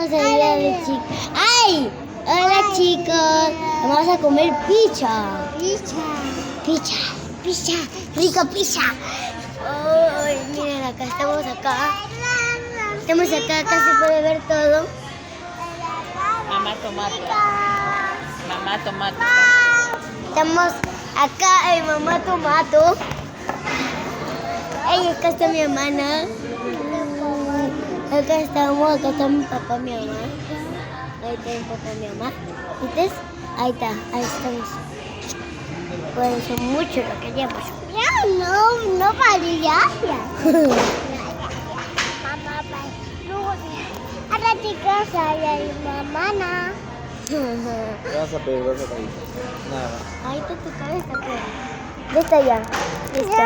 Vamos a ir a ver chicos. ¡Ay! Hola chicos. Vamos a comer pizza. Pizza. Rica pizza. Ay, miren acá, estamos acá. Acá se puede ver todo. Mamá tomate. Mamá tomate. Estamos acá en Mamá Tomato. Ey, acá está mi hermana. Acá está mi papá, mi mamá. Ahí está mi papá, mi mamá. ¿Viste? Ahí estamos. Bueno, son muchos lo que llevamos. No paría. Mamá, ahora chicos, ahí mamá. ¿Qué vas a pedir? Nada. Ahí está tu cabeza, ¿qué? Ya está ya. Listo.